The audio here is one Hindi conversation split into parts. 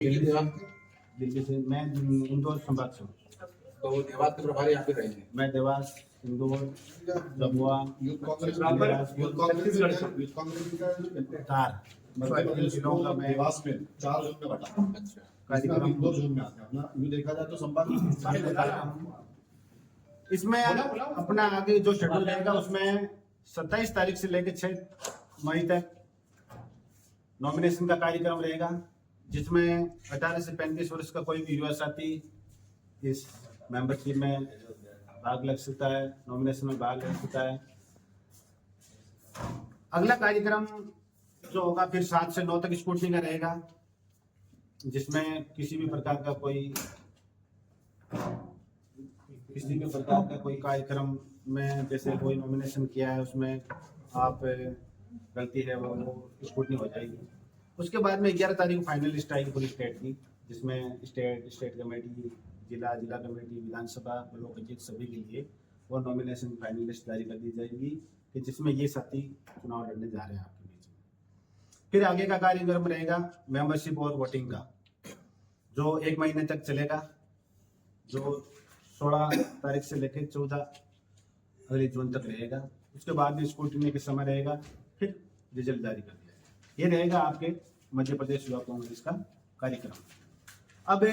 दिल्ली से मैं इंदौर संभाग से हूँ। तो देवास के प्रभारी आप ही रहेंगे। मैं देवास, इंदौर, जमुआ, धार मतलब इन जिलों का मैं देवास में 4 जोन में बटा। अच्छा, कार्यक्रम 2 जोन में आते हैं। अपना यूँ देखा जाए तो संभाग इसमें अपना आगे जो शेड्यूल रहेगा उसमें 27 तारीख से लेकर 6 मई तक नॉमिनेशन का कार्यक्रम रहेगा, जिसमें 18 से 35 वर्ष का कोई भी युवा साथी इस मेंबरशिप में भाग लग सकता है, नॉमिनेशन में भाग ले सकता है। अगला कार्यक्रम जो होगा फिर 7 से 9 तक स्कूटनी का रहेगा, जिसमें किसी भी प्रकार का कोई कार्यक्रम में जैसे कोई नॉमिनेशन किया है उसमें आप गलती है वो स्कूटनी हो जाएगी। उसके बाद में 11 तारीख को फाइनल लिस्ट आएगी पूरी स्टेट की, जिसमें स्टेट कमेटी, जिला कमेटी, विधानसभा, ब्लॉक अध्यक्ष सभी के लिए वो नॉमिनेशन फाइनल लिस्ट जारी कर दी जाएगी कि जिसमें ये साथी चुनाव लड़ने जा रहे हैं आपके बीच में। फिर आगे का कार्यक्रम रहेगा मेंबरशिप और वोटिंग का, जो 1 महीने तक चलेगा, जो 16 तारीख से लेकर 14 अगले जून तक रहेगा। उसके बाद में स्कूटनी के समय रहेगा, फिर रिजल्ट जारी कर दिया जाएगा। ये रहेगा आपके मध्य प्रदेश युवा कांग्रेस का कार्यक्रम। अब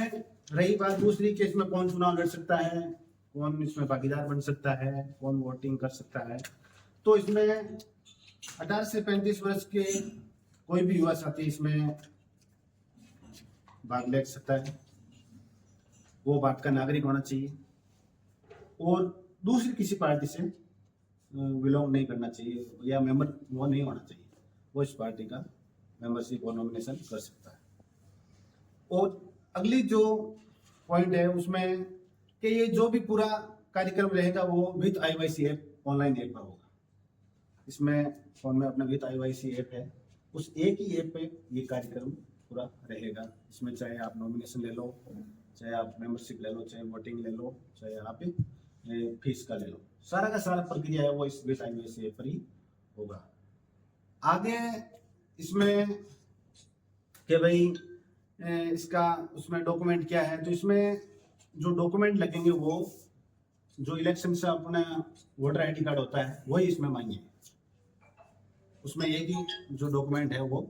रही बात दूसरी कि इसमें कौन चुनाव लड़ सकता है, कौन इसमें भागीदार बन सकता है, कौन वोटिंग कर सकता है, तो इसमें 18 से 35 वर्ष के कोई भी युवा साथी इसमें भाग ले सकता है। वो भारत का नागरिक होना चाहिए और दूसरी किसी पार्टी से बिलोंग नहीं करना चाहिए या मेंबर वो नहीं होना चाहिए, वो इस पार्टी का मेंबरशिप और नॉमिनेशन कर सकता है। और अगली जो पॉइंट है उसमें कि ये जो भी पूरा कार्यक्रम रहेगा वो with IYC app, online app पर होगा। इसमें फोन में अपना विद IYC ऐप है, उस एक ही ऐप पे ये कार्यक्रम पूरा रहेगा। इसमें चाहे आप नॉमिनेशन ले लो, चाहे आप मेंबरशिप ले लो, चाहे वोटिंग ले लो, चाहे आप फीस का ले लो, सारा का सारा प्रक्रिया है वो इस विद IYC ऐप पर ही होगा। आगे इसमें कि भाई इसका उसमें डॉक्यूमेंट क्या है, तो इसमें जो डॉक्यूमेंट लगेंगे वो जो इलेक्शन से अपना वोटर ID कार्ड होता है वही इसमें मांगे। उसमें एक ही जो डॉक्यूमेंट है वो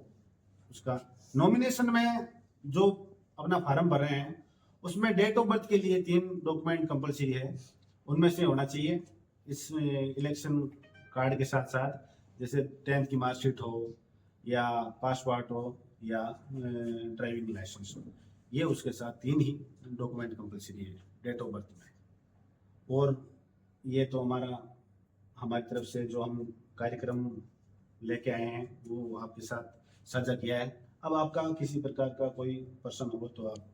उसका। नॉमिनेशन में जो अपना फॉर्म भर रहे हैं उसमें डेट ऑफ बर्थ के लिए 3 डॉक्यूमेंट कंपलसरी है, उनमें से होना चाहिए इस इलेक्शन कार्ड के साथ साथ, जैसे 10th की मार्कशीट हो या पासपोर्ट हो या ड्राइविंग लाइसेंस हो, ये उसके साथ 3 ही डॉक्यूमेंट कंपलसरी है डेट ऑफ बर्थ में। और ये तो हमारी तरफ से जो हम कार्यक्रम लेके आए हैं वो आपके साथ साझा किया है। अब आपका किसी प्रकार का कोई प्रश्न हो तो आप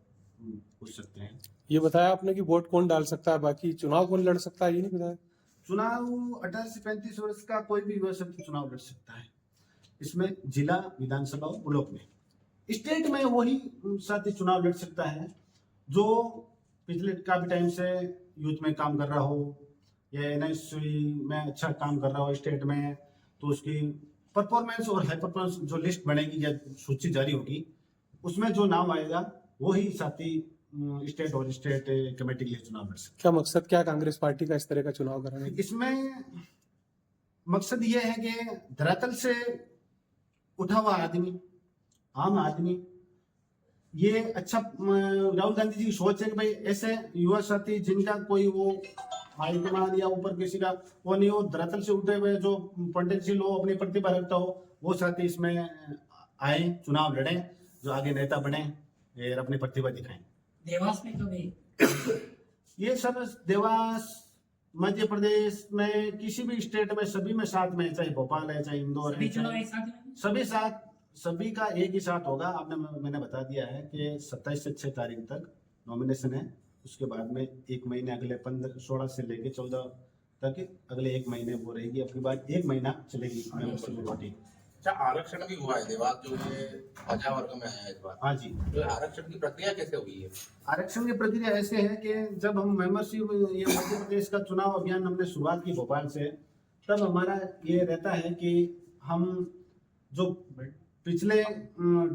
पूछ सकते हैं। ये बताया आपने कि वोट कौन डाल सकता है, बाकी चुनाव कौन लड़ सकता है ये नहीं बताया। चुनाव 18 से 35 वर्ष का कोई भी युवा चुनाव लड़ सकता है। इसमें जिला, विधानसभा और ब्लॉक में, स्टेट में वही साथी चुनाव लड़ सकता है जो पिछले काफी टाइम से यूथ में काम कर रहा हो या NSC में अच्छा काम कर रहा हो स्टेट में, तो उसकी परफॉर्मेंस और हाई परफॉर्मेंस जो लिस्ट बनेगी या सूची जारी होगी उसमें जो नाम आएगा वही साथी स्टेट और स्टेट कमेटी के लिए चुनाव लड़ सकते। क्या मकसद क्या कांग्रेस पार्टी का इस तरह का चुनाव कराने? इसमें मकसद ये है कि धरातल से उठा हुआ आदमी, आम आदमी, ये अच्छा राहुल गांधी जी की सोच है कि भाई ऐसे युवा साथी जिनका कोई वो हाईकमान या ऊपर किसी का वो नहीं हो, धरातल से उठे हुए जो पोटेंशियल हो, अपनी प्रतिभा रखता हो, वो साथी इसमें आए, चुनाव लड़े, जो आगे नेता बने और अपनी प्रतिभा दिखाएं। देवास में कभी ये सब देवास, मध्य प्रदेश में किसी भी स्टेट में सभी में साथ में, चाहे भोपाल है, चाहे इंदौर है, सभी साथ, सभी का एक ही साथ होगा। मैंने बता दिया है कि 27 से 6 तारीख तक नॉमिनेशन है, उसके बाद में 1 महीने अगले 16 से लेके 14 तक अगले 1 महीने वो रहेगी, अपनी बात 1 महीना चलेगी वोटिंग। अच्छा, आरक्षण भी हुआ है देवास जो ये प्रजा वर्ग में है इस बार। हाँ जी। तो आरक्षण की प्रक्रिया कैसे हुई है? आरक्षण की प्रक्रिया ऐसे है कि जब हम मेंबरशिप ये मध्य प्रदेश का चुनाव अभियान हमने शुरुआत की भोपाल से, तब हमारा ये रहता है कि हम जो पिछले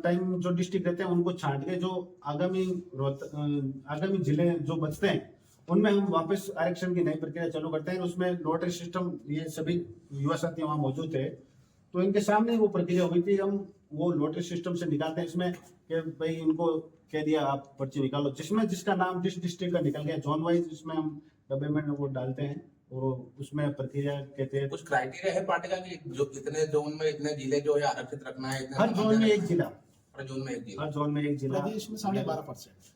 टाइम जो डिस्ट्रिक्ट रहते हैं उनको छांट के जो आगामी जिले जो बचते हैं उनमें हम वापस आरक्षण की नई प्रक्रिया चालू करते हैं। उसमें लॉटरी सिस्टम, ये सभी युवा साथी वहाँ मौजूद थे तो इनके सामने वो प्रक्रिया हुई थी। हम वो लॉटरी सिस्टम से निकालते हैं इसमें कि भाई इनको कह दिया आप पर्ची निकालो, जिसमें जिसका नाम जिस डिस्ट्रिक्ट का निकल गया जोन वाइज इसमें हम डब्बे में वो डालते हैं और उसमें प्रक्रिया कहते हैं। कुछ क्राइटेरिया है पार्टी का कि जो इतने जोन में इतने जिले जो है आरक्षित रखना है, हर जोन में एक जिला, हर जोन में एक जिला, हर जोन में एक जिला, प्रदेश में 12.5%।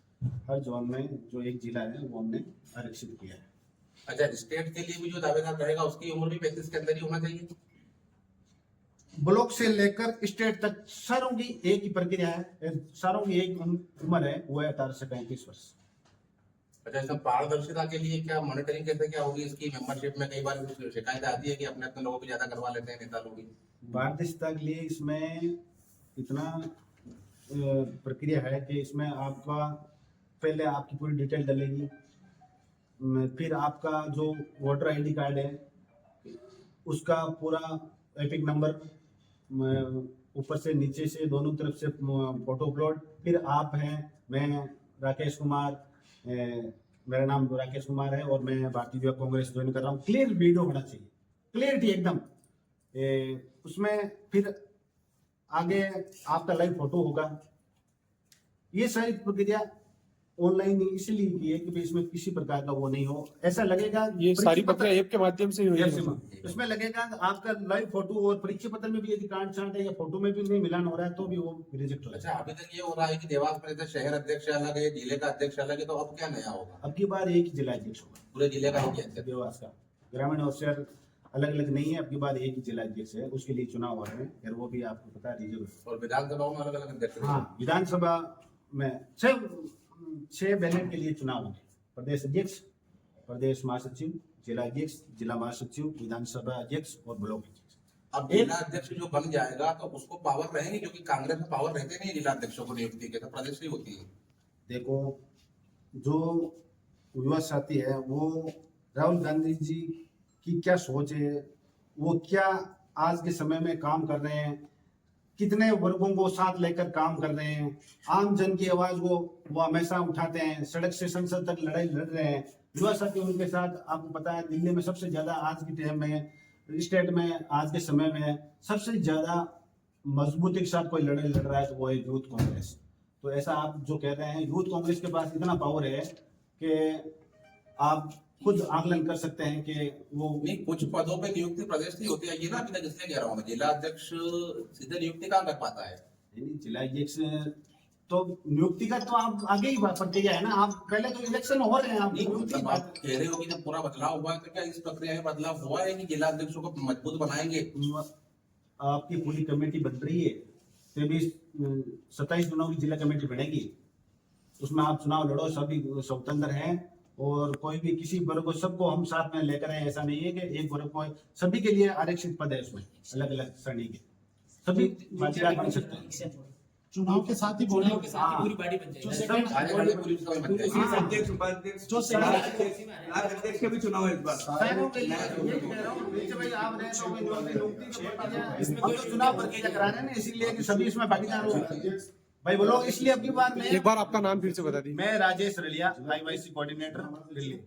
हर जोन में जो एक जिला है वो हमने आरक्षित किया है। अच्छा, स्टेट के लिए भी जो दावेदार रहेगा उसकी उम्र भी 35 के अंदर ही होना चाहिए। ब्लॉक से लेकर स्टेट तक सारों की एक ही प्रक्रिया है, सारों की एक उम्र है, वो है 18 से 35 वर्ष। अच्छा, इसमें पारदर्शिता के लिए क्या मॉनिटरिंग कैसे क्या होगी इसकी? मेंबरशिप में कई बार शिकायत आती है कि अपने अपने लोगों को ज्यादा करवा लेते हैं नेता लोग। पारदर्शिता के लिए इसमें इतना प्रक्रिया है कि इसमें आपका पहले आपकी पूरी डिटेल डलेगी, फिर आपका जो वोटर आईडी कार्ड है उसका पूरा एपिक नंबर, ऊपर से नीचे से दोनों तरफ से फोटो अपलोड, फिर आप हैं, मैं राकेश कुमार, मेरा नाम राकेश कुमार है और मैं भारतीय युवा कांग्रेस ज्वाइन कर रहा हूँ। क्लियर वीडियो होना चाहिए, क्लियरिटी एकदम। उसमें फिर आगे आपका लाइव फोटो होगा। ये सारी प्रक्रिया ऑनलाइन इसलिए की है कि इसमें किसी प्रकार का वो नहीं हो, ऐसा लगेगा ये सारी प्रक्रिया ऐप के माध्यम से ही हुई है। इसमें लगेगा आपका लाइव फोटो और परीक्षा पत्र में भी यदि कांट छांट है या फोटो में भी नहीं मिलान हो रहा है तो भी वो रिजेक्ट हो अच्छा, जाएगा। अभी तक ये हो रहा है कि देवास परिषद शहर अध्यक्ष अलग है, जिले का अध्यक्ष अलग है, तो अब क्या नया होगा? अब की बार एक ही जिला अध्यक्ष होगा, पूरे जिले का एक ही अध्यक्ष। देवास का ग्रामीण और शहर अलग अलग नहीं है, अब की बार एक ही जिला अध्यक्ष है, उसके लिए चुनाव हो रहे हैं, फिर वो भी आपको पता है रिजर्व। और विधानसभाओं में अलग अलग अध्यक्ष। हाँ, विधानसभा में 6 बैलेट के लिए चुनाव होंगे। प्रदेश अध्यक्ष, प्रदेश महासचिव, जिला अध्यक्ष, जिला महासचिव, विधानसभा अध्यक्ष और ब्लॉक अध्यक्ष। अब जिला अध्यक्ष जो बन जाएगा तो उसको पावर रहेंगे, क्योंकि कांग्रेस में पावर रहते नहीं जिला अध्यक्षों को नियुक्ति के, तो प्रदेश की होती है। देखो, जो युवा साथी है वो राहुल गांधी जी की क्या सोच है, वो क्या आज के समय में काम कर रहे हैं, कितने वर्गों को साथ लेकर काम कर रहे हैं, आम जन की आवाज को वो हमेशा उठाते हैं, सड़क से संसद तक लड़ाई लड़ रहे हैं। युवा साथी उनके साथ, आपको पता है दिल्ली में सबसे ज्यादा आज के टाइम में, स्टेट में आज के समय में सबसे ज्यादा मजबूती के साथ कोई लड़ाई लड़ रहा है तो वो है यूथ कांग्रेस। तो ऐसा आप जो कह रहे हैं, यूथ कांग्रेस के पास इतना पावर है कि आप खुद आकलन कर सकते हैं कि वो नहीं, कुछ पदों पे नियुक्ति प्रदेश की होती है, ये ना अभी तक इसलिए कह रहा हूँ मैं, जिला अध्यक्ष सीधे नियुक्ति कहाँ कर पाता है? नहीं, जिला अध्यक्ष तो नियुक्ति का तो आप आगे ही बात प्रक्रिया है ना, आप पहले तो इलेक्शन हो रहे हैं, आप नियुक्ति की बात कह रहे हो कि जब पूरा बदलाव हुआ है तो क्या इस प्रक्रिया में बदलाव हुआ है कि जिला अध्यक्षों को मजबूत बनाएंगे? आपकी पूरी कमेटी बन रही है, 27 चुनाव की जिला कमेटी बनेगी, उसमें आप चुनाव लड़ो, सभी स्वतंत्र हैं और कोई भी किसी वर्ग को, सबको हम साथ में लेकर आए। ऐसा नहीं है कि एक वर्ग को, सभी के लिए आरक्षित पद है, उसमें अलग अलग श्रेणी के सभी भागीदार बन सकते हैं। चुनाव के साथ ही बोले पूरी पार्टी बन जाएगी। आने वाले पुलिस का भी बन जाएगी। अध्यक्ष, उपाध्यक्ष, जो अध्यक्ष का भी चुनाव है इस बार। शहरों के लिए ये कह रहा हूँ, नीचे भाई आप रहे तो नियुक्ति का प्रक्रिया, इसमें तो चुनाव प्रक्रिया करा रहे हैं ना, इसीलिए कि सभी इसमें भागीदार हो भाई बोलो। इसलिए अब की बार एक बार आपका नाम फिर से बता दीजिए। मैं राजेश रलिया, IYC कोऑर्डिनेटर दिल्ली।